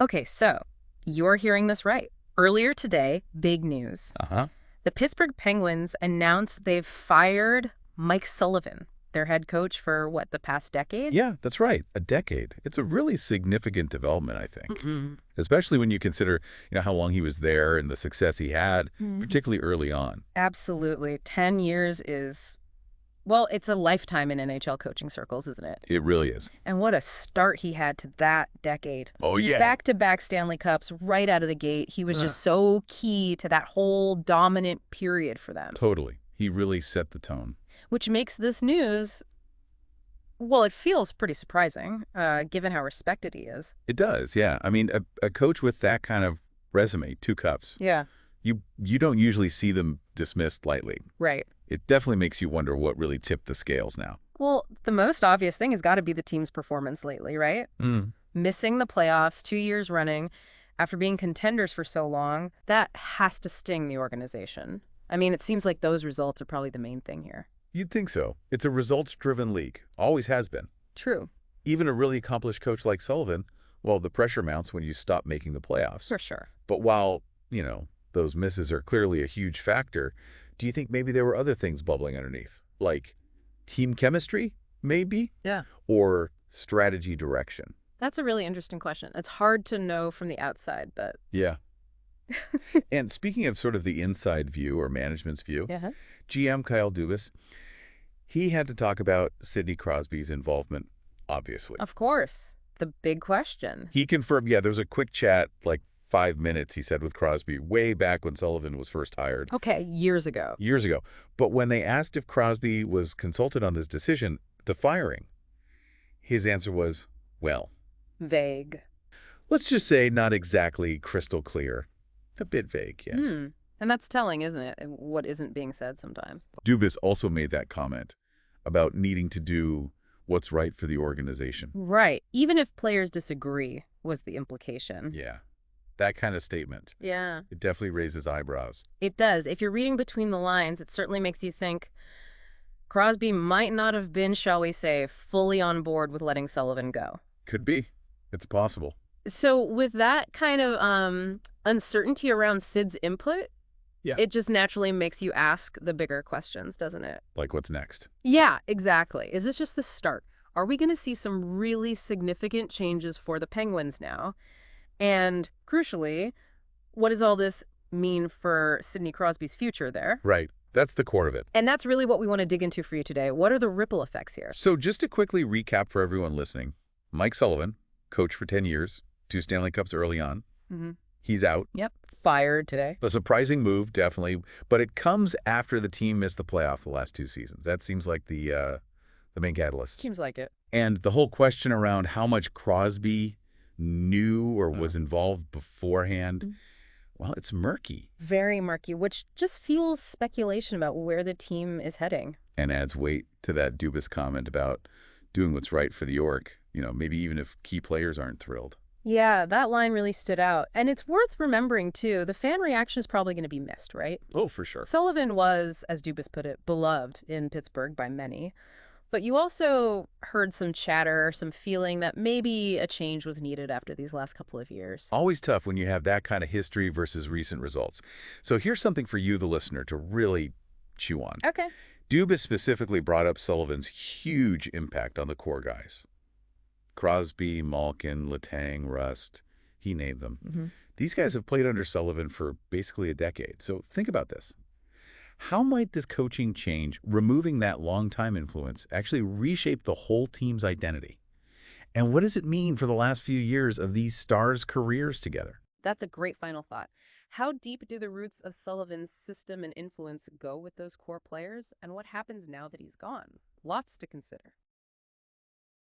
Okay, so you're hearing this right. Earlier today, big news. Uh-huh. The Pittsburgh Penguins announced they've fired Mike Sullivan, their head coach for what, the past decade? Yeah, that's right. A decade. It's a really significant development, I think, Mhm. especially when you consider, how long he was there and the success he had, Mhm. particularly early on. Absolutely. 10 years is, well, it's a lifetime in NHL coaching circles, isn't it? It really is. And what a start he had to that decade. Oh, yeah. Back-to-back Stanley Cups right out of the gate. He was Uh, just so key to that whole dominant period for them, Totally. He really set the tone. which makes this news, well, it feels pretty surprising, given how respected he is. It does, yeah. I mean, a coach with that kind of resume, 2 cups, Yeah, you don't usually see them dismissed lightly. right. It definitely makes you wonder what really tipped the scales now. Well, the most obvious thing has got to be the team's performance lately, right? Mm. Missing the playoffs 2 years running after being contenders for so long, that has to sting the organization. I mean, it seems like those results are probably the main thing here. You'd think so. It's a results-driven league. Always has been. True, Even a really accomplished coach like Sullivan, well, the pressure mounts when you stop making the playoffs. for sure. But while, those misses are clearly a huge factor, do you think maybe there were other things bubbling underneath? Like team chemistry, maybe? Yeah. Or strategy direction? That's a really interesting question. It's hard to know from the outside, but Yeah. And speaking of sort of the inside view or management's view, yeah. GM Kyle Dubas, he had to talk about Sidney Crosby's involvement, obviously. Of course. The big question. He confirmed, yeah, there was a quick chat, like 5 minutes, he said, with Crosby way back when Sullivan was first hired. Okay, years ago. Years ago. But when they asked if Crosby was consulted on this decision, the firing, his answer was, well, Vague. let's just say not exactly crystal clear. A bit vague, yeah. And that's telling, isn't it? What isn't being said sometimes. Dubas also made that comment about needing to do what's right for the organization. Right. Even if players disagree, was the implication. Yeah, that kind of statement. Yeah. It definitely raises eyebrows. It does. If you're reading between the lines, it certainly makes you think Crosby might not have been, shall we say, fully on board with letting Sullivan go. Could be. It's possible. So with that kind of uncertainty around Sid's input, Yeah. it just naturally makes you ask the bigger questions, doesn't it? Like what's next? Yeah, exactly. Is this just the start? Are we going to see some really significant changes for the Penguins now? And crucially, what does all this mean for Sidney Crosby's future there? Right. That's the core of it. And that's really what we want to dig into for you today. What are the ripple effects here? So just to quickly recap for everyone listening, Mike Sullivan, coach for 10 years, 2 Stanley Cups early on. Mm-hmm. He's out. Yep. Fired today. A surprising move, definitely, but it comes after the team missed the playoff the last 2 seasons. That seems like the main catalyst. Seems like it. And the whole question around how much Crosby knew or was involved beforehand, well, it's murky Very murky, which just fuels speculation about where the team is heading. and adds weight to that Dubas comment about doing what's right for the org, maybe even if key players aren't thrilled. Yeah, that line really stood out. And it's worth remembering, too, the fan reaction is probably going to be missed, right? Oh, for sure. Sullivan was, as Dubas put it, beloved in Pittsburgh by many. But you also heard some chatter, some feeling that maybe a change was needed after these last couple of years. Always tough when you have that kind of history versus recent results. So here's something for you, the listener, to really chew on. Okay. Dubas specifically brought up Sullivan's huge impact on the core guys. Crosby, Malkin, Letang, Rust, he named them. Mm-hmm. These guys have played under Sullivan for basically a decade. So think about this. How might this coaching change, removing that long-time influence, actually reshape the whole team's identity? And what does it mean for the last few years of these stars' careers together? That's a great final thought. How deep do the roots of Sullivan's system and influence go with those core players? And what happens now that he's gone? Lots to consider.